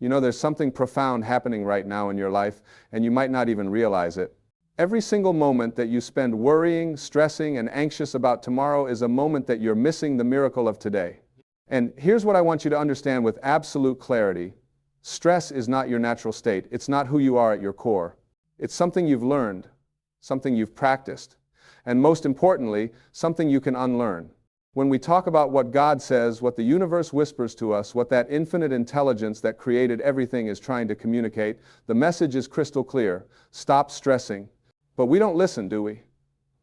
You know, there's something profound happening right now in your life, and you might not even realize it. Every single moment that you spend worrying, stressing, and anxious about tomorrow is a moment that you're missing the miracle of today. And here's what I want you to understand with absolute clarity. Stress is not your natural state. It's not who you are at your core. It's something you've learned, something you've practiced, and most importantly, something you can unlearn. When we talk about what God says, what the universe whispers to us, what that infinite intelligence that created everything is trying to communicate, the message is crystal clear. Stop stressing. But we don't listen, do we?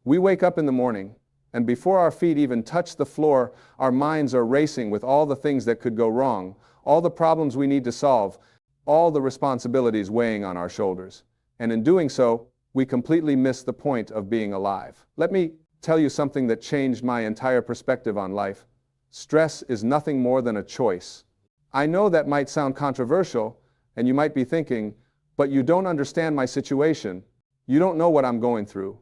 We wake up in the morning, and before our feet even touch the floor, our minds are racing with all the things that could go wrong, all the problems we need to solve, all the responsibilities weighing on our shoulders. And in doing so, we completely miss the point of being alive. Let me tell you something that changed my entire perspective on life. Stress is nothing more than a choice. I know that might sound controversial, and you might be thinking, but you don't understand my situation. You don't know what I'm going through.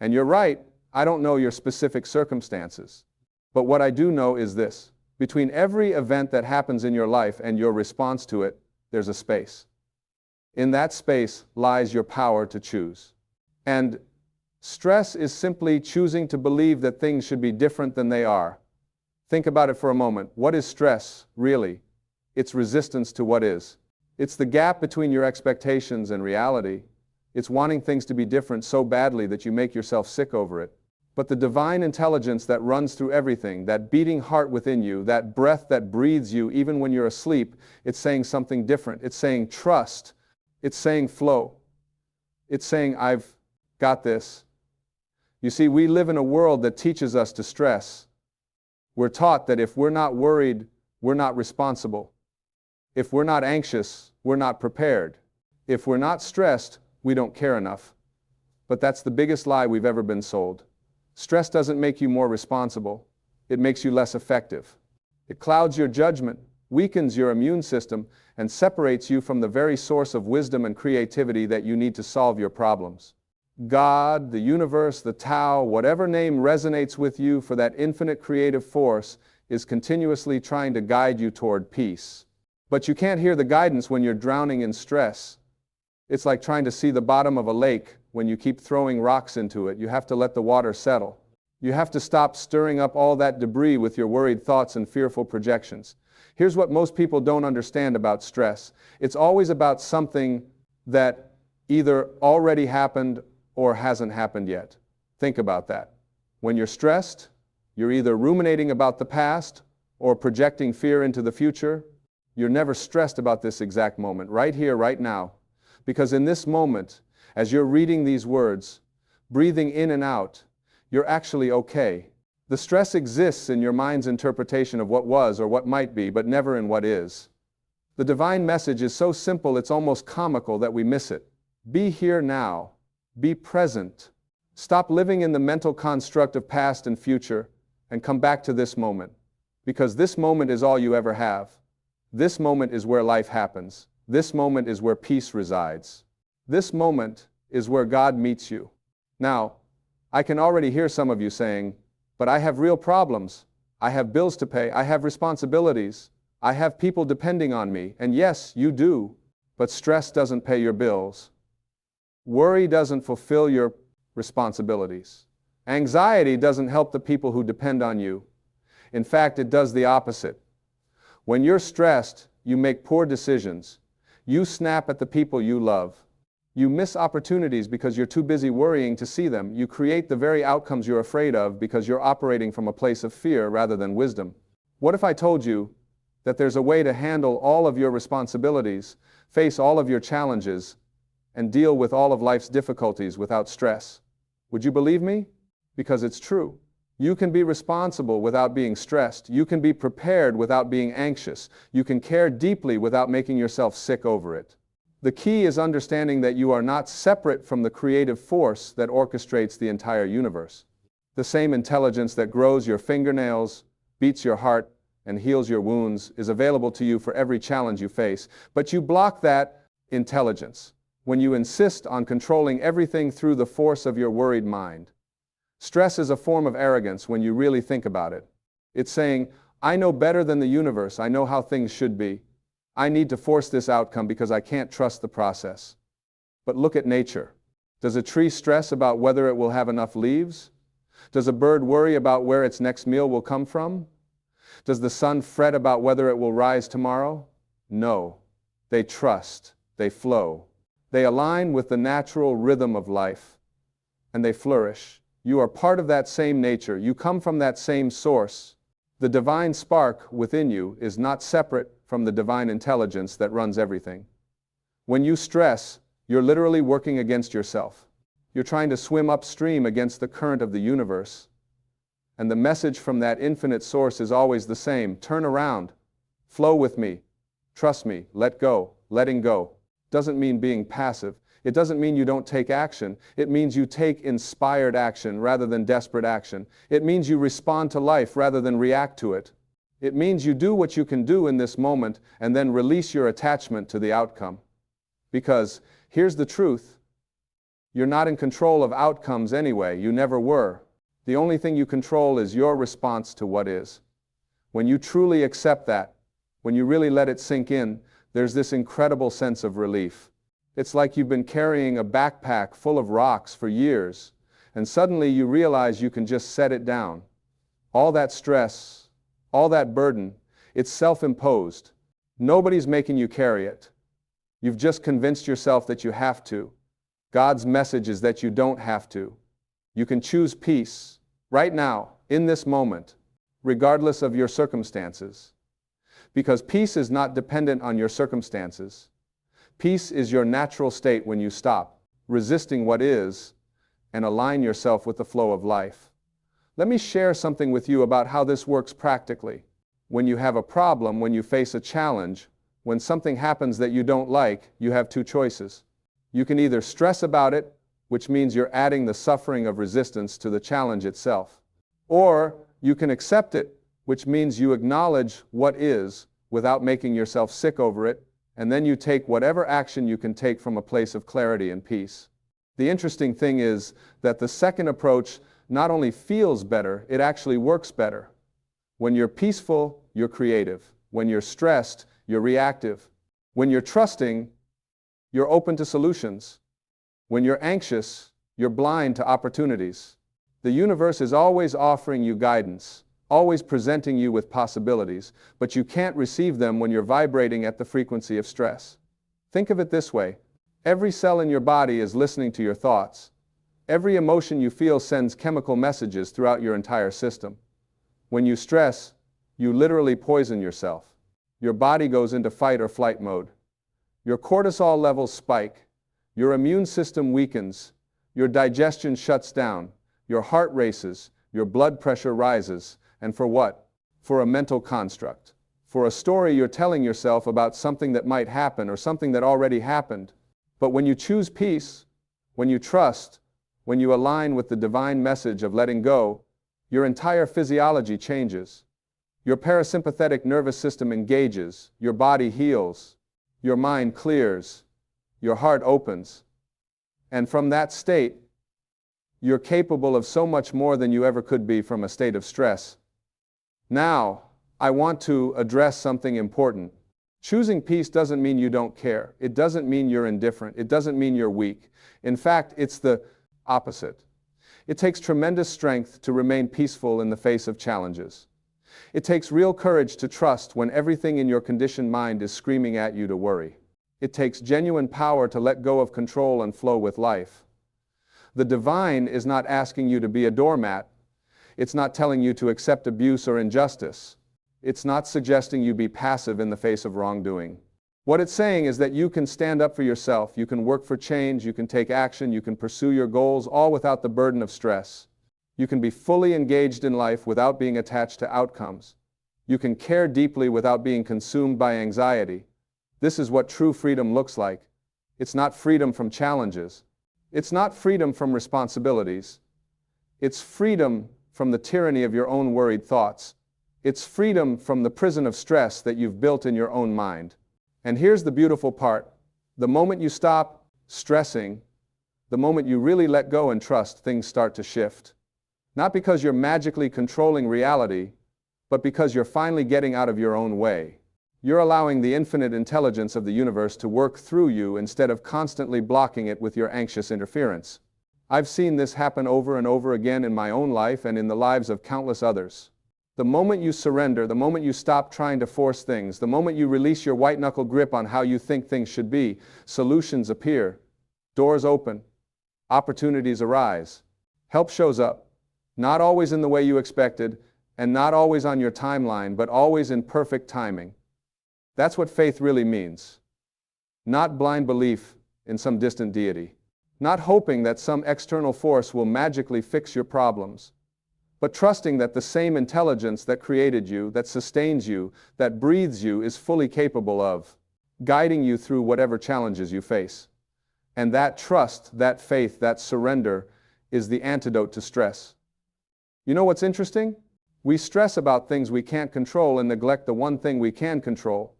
And you're right, I don't know your specific circumstances. But what I do know is this. Between every event that happens in your life and your response to it, there's a space. In that space lies your power to choose. And stress is simply choosing to believe that things should be different than they are. Think about it for a moment. What is stress, really? It's resistance to what is. It's the gap between your expectations and reality. It's wanting things to be different so badly that you make yourself sick over it. But the divine intelligence that runs through everything, that beating heart within you, that breath that breathes you even when you're asleep, it's saying something different. It's saying trust. It's saying flow. It's saying, I've got this. You see, we live in a world that teaches us to stress. We're taught that if we're not worried, we're not responsible. If we're not anxious, we're not prepared. If we're not stressed, we don't care enough. But that's the biggest lie we've ever been sold. Stress doesn't make you more responsible. It makes you less effective. It clouds your judgment, weakens your immune system, and separates you from the very source of wisdom and creativity that you need to solve your problems. God, the universe, the Tao, whatever name resonates with you for that infinite creative force, is continuously trying to guide you toward peace. But you can't hear the guidance when you're drowning in stress. It's like trying to see the bottom of a lake when you keep throwing rocks into it. You have to let the water settle. You have to stop stirring up all that debris with your worried thoughts and fearful projections. Here's what most people don't understand about stress. It's always about something that either already happened or hasn't happened yet. Think about that. When you're stressed, you're either ruminating about the past or projecting fear into the future. You're never stressed about this exact moment, right here, right now. Because in this moment, as you're reading these words, breathing in and out, you're actually okay. The stress exists in your mind's interpretation of what was or what might be, but never in what is. The divine message is so simple it's almost comical that we miss it. Be here now. Be present. Stop living in the mental construct of past and future and come back to this moment. Because this moment is all you ever have. This moment is where life happens. This moment is where peace resides. This moment is where God meets you. Now, I can already hear some of you saying, but I have real problems. I have bills to pay. I have responsibilities. I have people depending on me. And yes, you do. But stress doesn't pay your bills. Worry doesn't fulfill your responsibilities. Anxiety doesn't help the people who depend on you. In fact, it does the opposite. When you're stressed, you make poor decisions. You snap at the people you love. You miss opportunities because you're too busy worrying to see them. You create the very outcomes you're afraid of because you're operating from a place of fear rather than wisdom. What if I told you that there's a way to handle all of your responsibilities, face all of your challenges, and deal with all of life's difficulties without stress? Would you believe me? Because it's true. You can be responsible without being stressed. You can be prepared without being anxious. You can care deeply without making yourself sick over it. The key is understanding that you are not separate from the creative force that orchestrates the entire universe. The same intelligence that grows your fingernails, beats your heart, and heals your wounds is available to you for every challenge you face. But you block that intelligence when you insist on controlling everything through the force of your worried mind. Stress is a form of arrogance when you really think about it. It's saying, I know better than the universe. I know how things should be. I need to force this outcome because I can't trust the process. But look at nature. Does a tree stress about whether it will have enough leaves? Does a bird worry about where its next meal will come from? Does the sun fret about whether it will rise tomorrow? No. They trust. They flow. They align with the natural rhythm of life. And they flourish. You are part of that same nature. You come from that same source. The divine spark within you is not separate from the divine intelligence that runs everything. When you stress, you're literally working against yourself. You're trying to swim upstream against the current of the universe. And the message from that infinite source is always the same. Turn around. Flow with me. Trust me. Let go. Letting go doesn't mean being passive. It doesn't mean you don't take action. It means you take inspired action rather than desperate action. It means you respond to life rather than react to it. It means you do what you can do in this moment and then release your attachment to the outcome. Because here's the truth. You're not in control of outcomes anyway. You never were. The only thing you control is your response to what is. When you truly accept that, when you really let it sink in, there's this incredible sense of relief. It's like you've been carrying a backpack full of rocks for years, and suddenly you realize you can just set it down. All that stress, all that burden, it's self-imposed. Nobody's making you carry it. You've just convinced yourself that you have to. God's message is that you don't have to. You can choose peace right now, in this moment, regardless of your circumstances. Because peace is not dependent on your circumstances. Peace is your natural state when you stop resisting what is and align yourself with the flow of life. Let me share something with you about how this works practically. When you have a problem, when you face a challenge, when something happens that you don't like, you have two choices. You can either stress about it, which means you're adding the suffering of resistance to the challenge itself. Or you can accept it, which means you acknowledge what is without making yourself sick over it, and then you take whatever action you can take from a place of clarity and peace. The interesting thing is that the second approach not only feels better, it actually works better. When you're peaceful, you're creative. When you're stressed, you're reactive. When you're trusting, you're open to solutions. When you're anxious, you're blind to opportunities. The universe is always offering you guidance, always presenting you with possibilities, but you can't receive them when you're vibrating at the frequency of stress. Think of it this way. Every cell in your body is listening to your thoughts. Every emotion you feel sends chemical messages throughout your entire system. When you stress, you literally poison yourself. Your body goes into fight or flight mode. Your cortisol levels spike. Your immune system weakens. Your digestion shuts down. Your heart races. Your blood pressure rises. And for what? For a mental construct. For a story you're telling yourself about something that might happen or something that already happened. But when you choose peace, when you trust, when you align with the divine message of letting go, your entire physiology changes. Your parasympathetic nervous system engages, your body heals, your mind clears, your heart opens. And from that state, you're capable of so much more than you ever could be from a state of stress. Now, I want to address something important. Choosing peace doesn't mean you don't care. It doesn't mean you're indifferent. It doesn't mean you're weak. In fact, it's the opposite. It takes tremendous strength to remain peaceful in the face of challenges. It takes real courage to trust when everything in your conditioned mind is screaming at you to worry. It takes genuine power to let go of control and flow with life. The divine is not asking you to be a doormat. It's not telling you to accept abuse or injustice. It's not suggesting you be passive in the face of wrongdoing. What it's saying is that you can stand up for yourself, you can work for change, you can take action, you can pursue your goals, all without the burden of stress. You can be fully engaged in life without being attached to outcomes. You can care deeply without being consumed by anxiety. This is what true freedom looks like. It's not freedom from challenges. It's not freedom from responsibilities. It's freedom from the tyranny of your own worried thoughts. It's freedom from the prison of stress that you've built in your own mind. And here's the beautiful part. The moment you stop stressing, the moment you really let go and trust, things start to shift. Not because you're magically controlling reality, but because you're finally getting out of your own way. You're allowing the infinite intelligence of the universe to work through you instead of constantly blocking it with your anxious interference. I've seen this happen over and over again in my own life and in the lives of countless others. The moment you surrender, the moment you stop trying to force things, the moment you release your white-knuckle grip on how you think things should be, solutions appear, doors open, opportunities arise, help shows up, not always in the way you expected, and not always on your timeline, but always in perfect timing. That's what faith really means. Not blind belief in some distant deity. Not hoping that some external force will magically fix your problems, but trusting that the same intelligence that created you, that sustains you, that breathes you is fully capable of guiding you through whatever challenges you face. And that trust, that faith, that surrender is the antidote to stress. You know what's interesting? We stress about things we can't control and neglect the one thing we can control,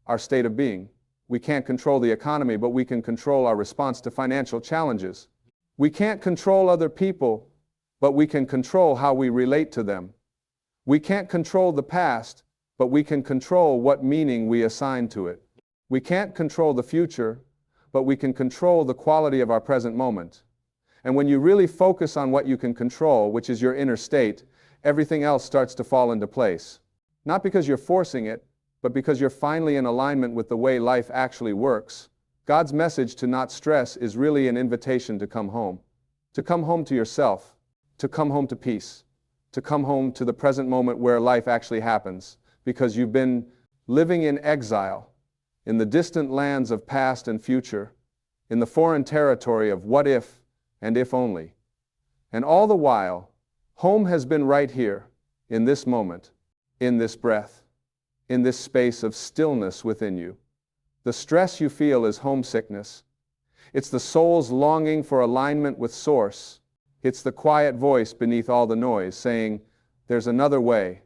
our state of being. We can't control the economy, but we can control our response to financial challenges. We can't control other people, but we can control how we relate to them. We can't control the past, but we can control what meaning we assign to it. We can't control the future, but we can control the quality of our present moment. And when you really focus on what you can control, which is your inner state, everything else starts to fall into place. Not because you're forcing it, but because you're finally in alignment with the way life actually works. God's message to not stress is really an invitation to come home to yourself, to come home to peace, to come home to the present moment where life actually happens, because you've been living in exile, in the distant lands of past and future, in the foreign territory of what if and if only. And all the while, home has been right here, in this moment, in this breath, in this space of stillness within you. The stress you feel is homesickness. It's the soul's longing for alignment with Source. It's the quiet voice beneath all the noise saying, there's another way.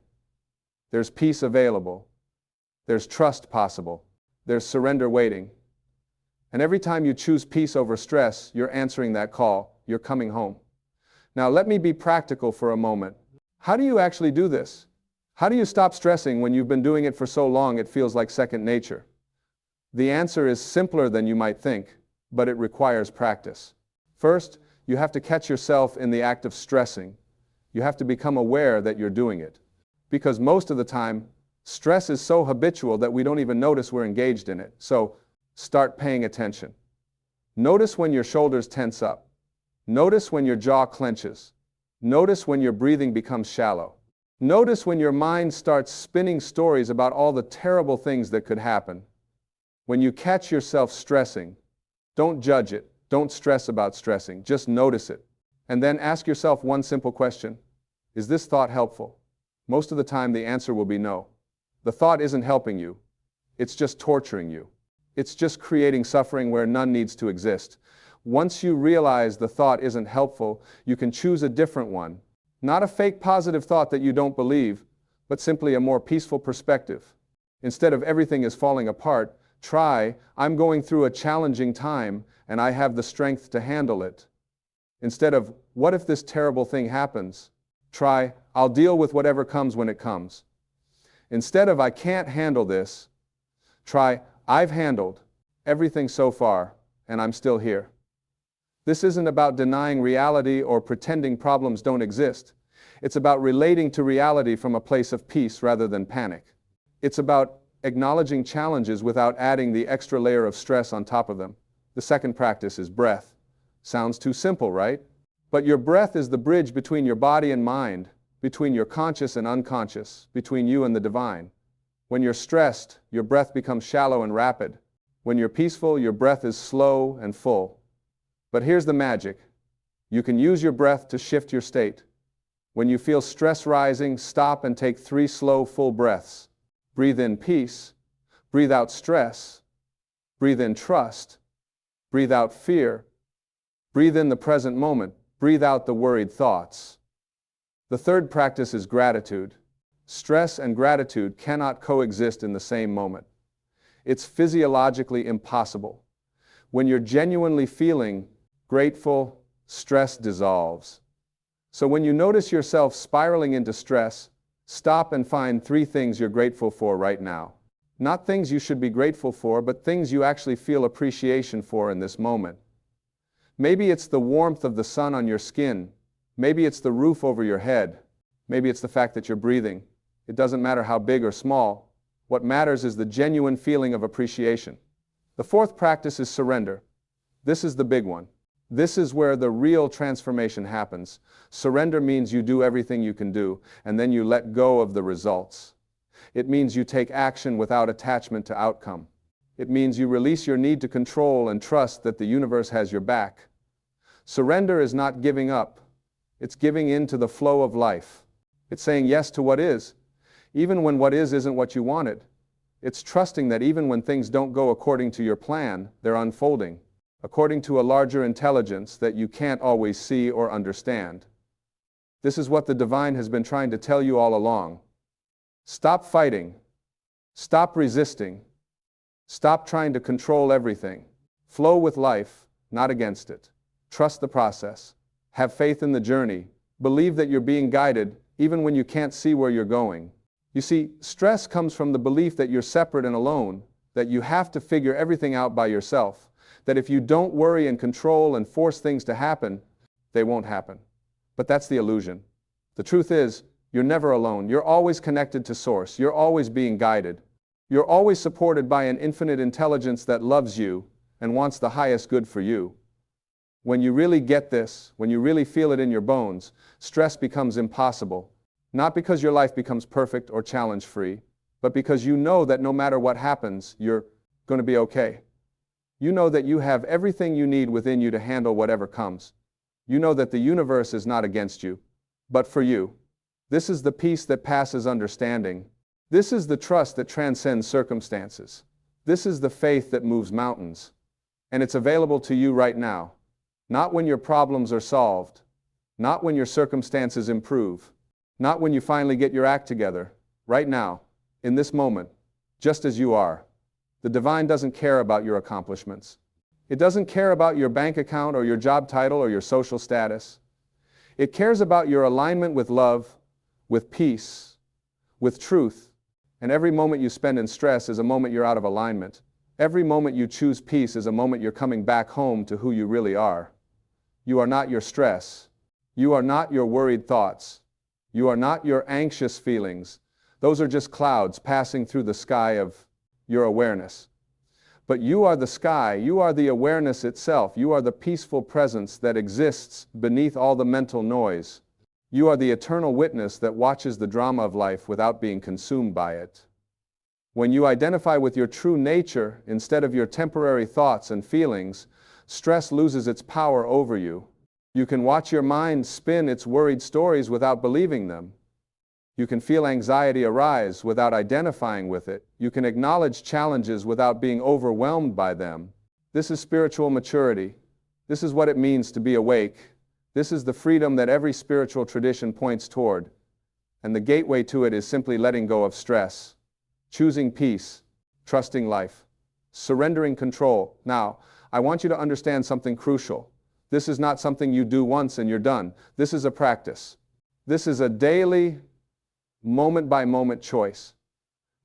There's peace available. There's trust possible. There's surrender waiting. And every time you choose peace over stress, you're answering that call. You're coming home. Now let me be practical for a moment. How do you actually do this? How do you stop stressing when you've been doing it for so long it feels like second nature? The answer is simpler than you might think, but it requires practice. First, you have to catch yourself in the act of stressing. You have to become aware that you're doing it. Because most of the time, stress is so habitual that we don't even notice we're engaged in it. So, start paying attention. Notice when your shoulders tense up. Notice when your jaw clenches. Notice when your breathing becomes shallow. Notice when your mind starts spinning stories about all the terrible things that could happen. When you catch yourself stressing, don't judge it. Don't stress about stressing. Just notice it. And then ask yourself one simple question. Is this thought helpful? Most of the time the answer will be no. The thought isn't helping you. It's just torturing you. It's just creating suffering where none needs to exist. Once you realize the thought isn't helpful, you can choose a different one. Not a fake positive thought that you don't believe, but simply a more peaceful perspective. Instead of everything is falling apart, try, I'm going through a challenging time and I have the strength to handle it. Instead of, what if this terrible thing happens? Try, I'll deal with whatever comes when it comes. Instead of, I can't handle this, try, I've handled everything so far and I'm still here. This isn't about denying reality or pretending problems don't exist. It's about relating to reality from a place of peace rather than panic. It's about acknowledging challenges without adding the extra layer of stress on top of them. The second practice is breath. Sounds too simple, right? But your breath is the bridge between your body and mind, between your conscious and unconscious, between you and the divine. When you're stressed, your breath becomes shallow and rapid. When you're peaceful, your breath is slow and full. But here's the magic. You can use your breath to shift your state. When you feel stress rising, stop and take 3 slow, full breaths. Breathe in peace. Breathe out stress. Breathe in trust. Breathe out fear. Breathe in the present moment. Breathe out the worried thoughts. The third practice is gratitude. Stress and gratitude cannot coexist in the same moment. It's physiologically impossible. When you're genuinely feeling grateful, stress dissolves. So when you notice yourself spiraling into stress, stop and find 3 things you're grateful for right now. Not things you should be grateful for, but things you actually feel appreciation for in this moment. Maybe it's the warmth of the sun on your skin. Maybe it's the roof over your head. Maybe it's the fact that you're breathing. It doesn't matter how big or small. What matters is the genuine feeling of appreciation. The fourth practice is surrender. This is the big one. This is where the real transformation happens. Surrender means you do everything you can do, and then you let go of the results. It means you take action without attachment to outcome. It means you release your need to control and trust that the universe has your back. Surrender is not giving up. It's giving in to the flow of life. It's saying yes to what is, even when what is isn't what you wanted. It's trusting that even when things don't go according to your plan, they're unfolding, according to a larger intelligence that you can't always see or understand. This is what the divine has been trying to tell you all along. Stop fighting. Stop resisting. Stop trying to control everything. Flow with life, not against it. Trust the process. Have faith in the journey. Believe that you're being guided, even when you can't see where you're going. You see, stress comes from the belief that you're separate and alone, that you have to figure everything out by yourself, that if you don't worry and control and force things to happen, they won't happen. But that's the illusion. The truth is, you're never alone. You're always connected to Source. You're always being guided. You're always supported by an infinite intelligence that loves you and wants the highest good for you. When you really get this, when you really feel it in your bones, stress becomes impossible. Not because your life becomes perfect or challenge-free, but because you know that no matter what happens, you're going to be okay. You know that you have everything you need within you to handle whatever comes. You know that the universe is not against you, but for you. This is the peace that passes understanding. This is the trust that transcends circumstances. This is the faith that moves mountains. And it's available to you right now. Not when your problems are solved. Not when your circumstances improve. Not when you finally get your act together. Right now, in this moment, just as you are. The divine doesn't care about your accomplishments. It doesn't care about your bank account or your job title or your social status. It cares about your alignment with love, with peace, with truth. And every moment you spend in stress is a moment you're out of alignment. Every moment you choose peace is a moment you're coming back home to who you really are. You are not your stress. You are not your worried thoughts. You are not your anxious feelings. Those are just clouds passing through the sky of your awareness. But you are the sky. You are the awareness itself. You are the peaceful presence that exists beneath all the mental noise. You are the eternal witness that watches the drama of life without being consumed by it. When you identify with your true nature instead of your temporary thoughts and feelings, stress loses its power over you. You can watch your mind spin its worried stories without believing them. You can feel anxiety arise without identifying with it. You can acknowledge challenges without being overwhelmed by them. This is spiritual maturity. This is what it means to be awake. This is the freedom that every spiritual tradition points toward. And the gateway to it is simply letting go of stress, choosing peace, trusting life, surrendering control. Now, I want you to understand something crucial. This is not something you do once and you're done. This is a practice. This is a daily, moment-by-moment choice.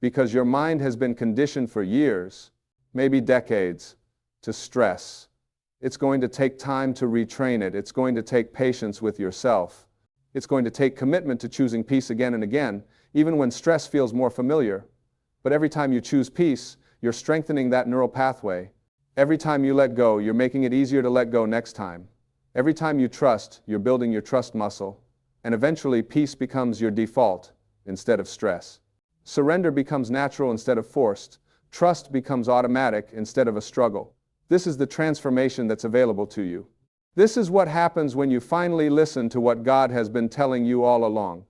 Because your mind has been conditioned for years, maybe decades, to stress. It's going to take time to retrain it. It's going to take patience with yourself. It's going to take commitment to choosing peace again and again, even when stress feels more familiar. But every time you choose peace, you're strengthening that neural pathway. Every time you let go, you're making it easier to let go next time. Every time you trust, you're building your trust muscle. And eventually, peace becomes your default instead of stress. Surrender becomes natural instead of forced. Trust becomes automatic instead of a struggle. This is the transformation that's available to you. This is what happens when you finally listen to what God has been telling you all along.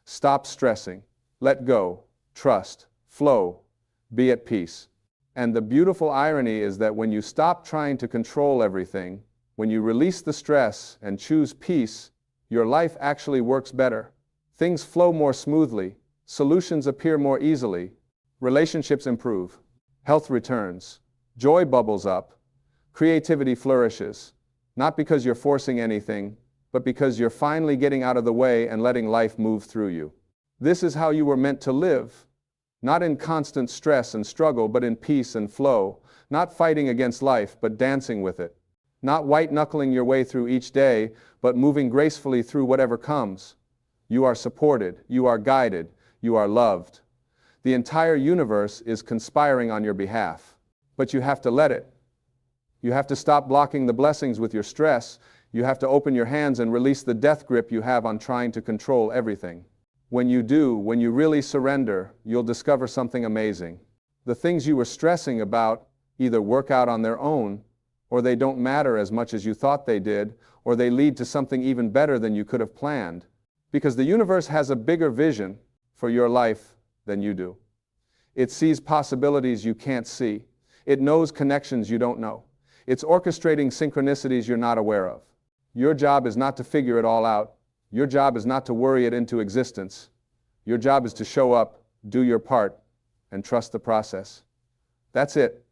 Stop stressing. Let go. Trust. Flow. Be at peace. And the beautiful irony is that when you stop trying to control everything, when you release the stress and choose peace, your life actually works better. Things flow more smoothly. Solutions appear more easily. Relationships improve. Health returns. Joy bubbles up. Creativity flourishes. Not because you're forcing anything, but because you're finally getting out of the way and letting life move through you. This is how you were meant to live. Not in constant stress and struggle, but in peace and flow. Not fighting against life, but dancing with it. Not white-knuckling your way through each day, but moving gracefully through whatever comes. You are supported, you are guided, you are loved. The entire universe is conspiring on your behalf. But you have to let it. You have to stop blocking the blessings with your stress. You have to open your hands and release the death grip you have on trying to control everything. When you do, when you really surrender, you'll discover something amazing. The things you were stressing about either work out on their own, or they don't matter as much as you thought they did, or they lead to something even better than you could have planned. Because the universe has a bigger vision for your life than you do. It sees possibilities you can't see. It knows connections you don't know. It's orchestrating synchronicities you're not aware of. Your job is not to figure it all out. Your job is not to worry it into existence. Your job is to show up, do your part, and trust the process. That's it.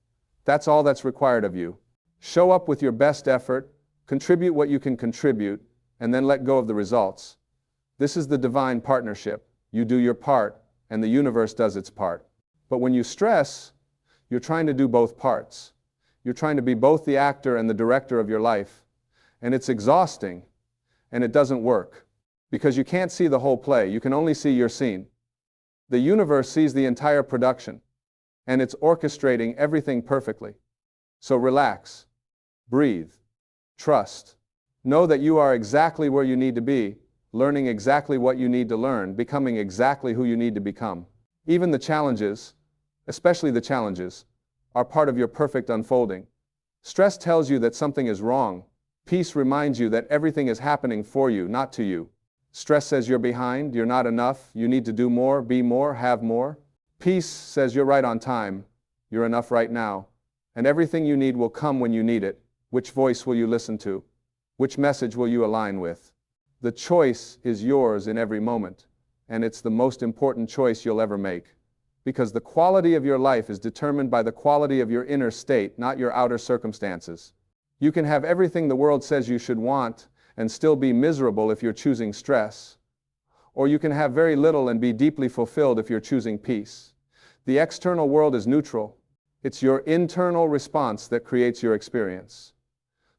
That's all that's required of you. Show up with your best effort, contribute what you can contribute, and then let go of the results. This is the divine partnership. You do your part, and the universe does its part. But when you stress, you're trying to do both parts. You're trying to be both the actor and the director of your life. And it's exhausting, and it doesn't work. Because you can't see the whole play, you can only see your scene. The universe sees the entire production, and it's orchestrating everything perfectly. So relax, breathe, trust. Know that you are exactly where you need to be, learning exactly what you need to learn, becoming exactly who you need to become. Even the challenges, especially the challenges, are part of your perfect unfolding. Stress tells you that something is wrong. Peace reminds you that everything is happening for you, not to you. Stress says you're behind, you're not enough, you need to do more, be more, have more. Peace says you're right on time, you're enough right now, and everything you need will come when you need it. Which voice will you listen to? Which message will you align with? The choice is yours in every moment, and it's the most important choice you'll ever make. Because the quality of your life is determined by the quality of your inner state, not your outer circumstances. You can have everything the world says you should want and still be miserable if you're choosing stress. Or you can have very little and be deeply fulfilled if you're choosing peace. The external world is neutral. It's your internal response that creates your experience.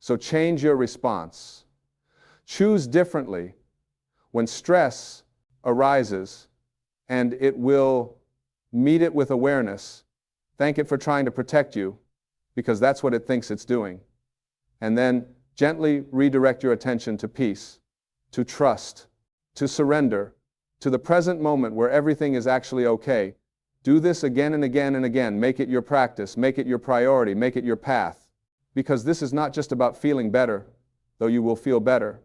So change your response. Choose differently when stress arises, and it will meet it with awareness. Thank it for trying to protect you, because that's what it thinks it's doing. And then gently redirect your attention to peace, to trust, to surrender, to the present moment where everything is actually okay. Do this again and again and again. Make it your practice, make it your priority, make it your path. Because this is not just about feeling better, though you will feel better.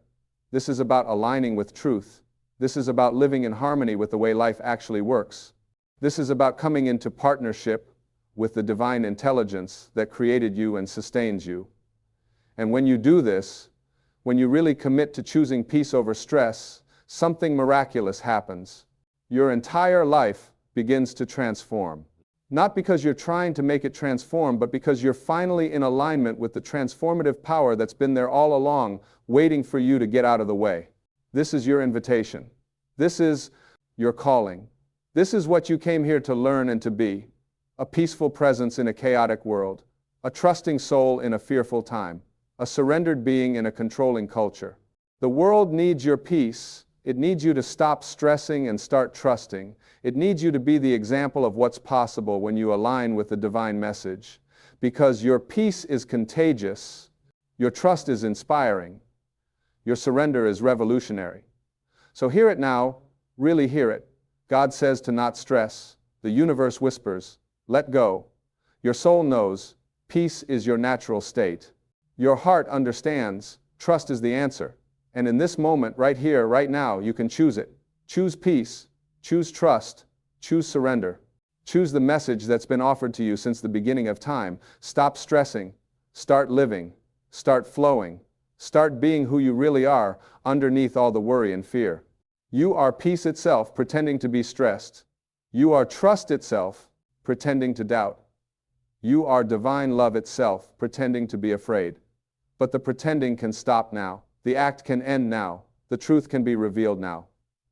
This is about aligning with truth. This is about living in harmony with the way life actually works. This is about coming into partnership with the divine intelligence that created you and sustains you. And when you do this, when you really commit to choosing peace over stress, something miraculous happens. Your entire life begins to transform. Not because you're trying to make it transform, but because you're finally in alignment with the transformative power that's been there all along, waiting for you to get out of the way. This is your invitation. This is your calling. This is what you came here to learn and to be. A peaceful presence in a chaotic world. A trusting soul in a fearful time. A surrendered being in a controlling culture. The world needs your peace. It needs you to stop stressing and start trusting. It needs you to be the example of what's possible when you align with the divine message. Because your peace is contagious. Your trust is inspiring. Your surrender is revolutionary. So hear it now, really hear it. God says to not stress. The universe whispers, let go. Your soul knows, peace is your natural state. Your heart understands, trust is the answer. And in this moment, right here, right now, you can choose it. Choose peace, choose trust, choose surrender. Choose the message that's been offered to you since the beginning of time. Stop stressing, start living, start flowing, start being who you really are underneath all the worry and fear. You are peace itself pretending to be stressed. You are trust itself pretending to doubt. You are divine love itself pretending to be afraid. But the pretending can stop now. The act can end now. The truth can be revealed now.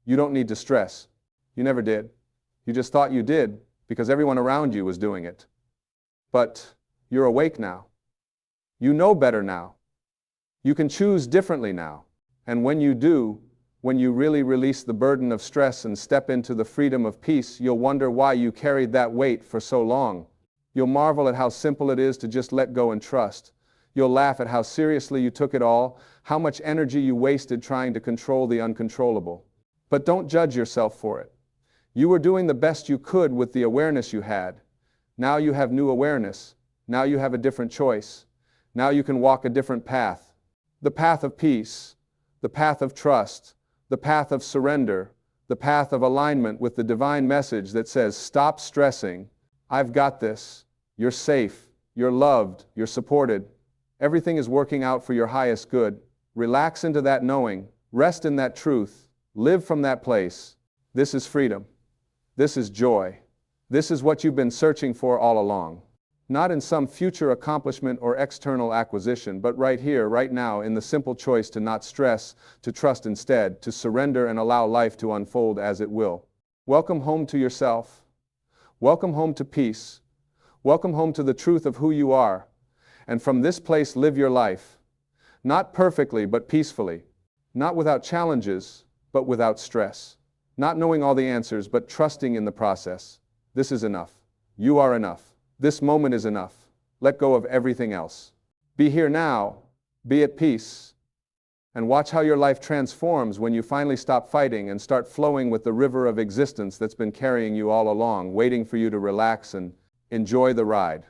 You don't need to stress. You never did. You just thought you did, because everyone around you was doing it. But you're awake now. You know better now. You can choose differently now. And when you do, when you really release the burden of stress and step into the freedom of peace, you'll wonder why you carried that weight for so long. You'll marvel at how simple it is to just let go and trust. You'll laugh at how seriously you took it all, how much energy you wasted trying to control the uncontrollable. But don't judge yourself for it. You were doing the best you could with the awareness you had. Now you have new awareness. Now you have a different choice. Now you can walk a different path. The path of peace, the path of trust, the path of surrender, the path of alignment with the divine message that says, stop stressing. I've got this. You're safe. You're loved. You're supported. Everything is working out for your highest good. Relax into that knowing. Rest in that truth. Live from that place. This is freedom. This is joy. This is what you've been searching for all along. Not in some future accomplishment or external acquisition, but right here, right now, in the simple choice to not stress, to trust instead, to surrender and allow life to unfold as it will. Welcome home to yourself. Welcome home to peace. Welcome home to the truth of who you are. And from this place, live your life. Not perfectly, but peacefully. Not without challenges, but without stress. Not knowing all the answers, but trusting in the process. This is enough. You are enough. This moment is enough. Let go of everything else. Be here now. Be at peace. And watch how your life transforms when you finally stop fighting and start flowing with the river of existence that's been carrying you all along, waiting for you to relax and enjoy the ride.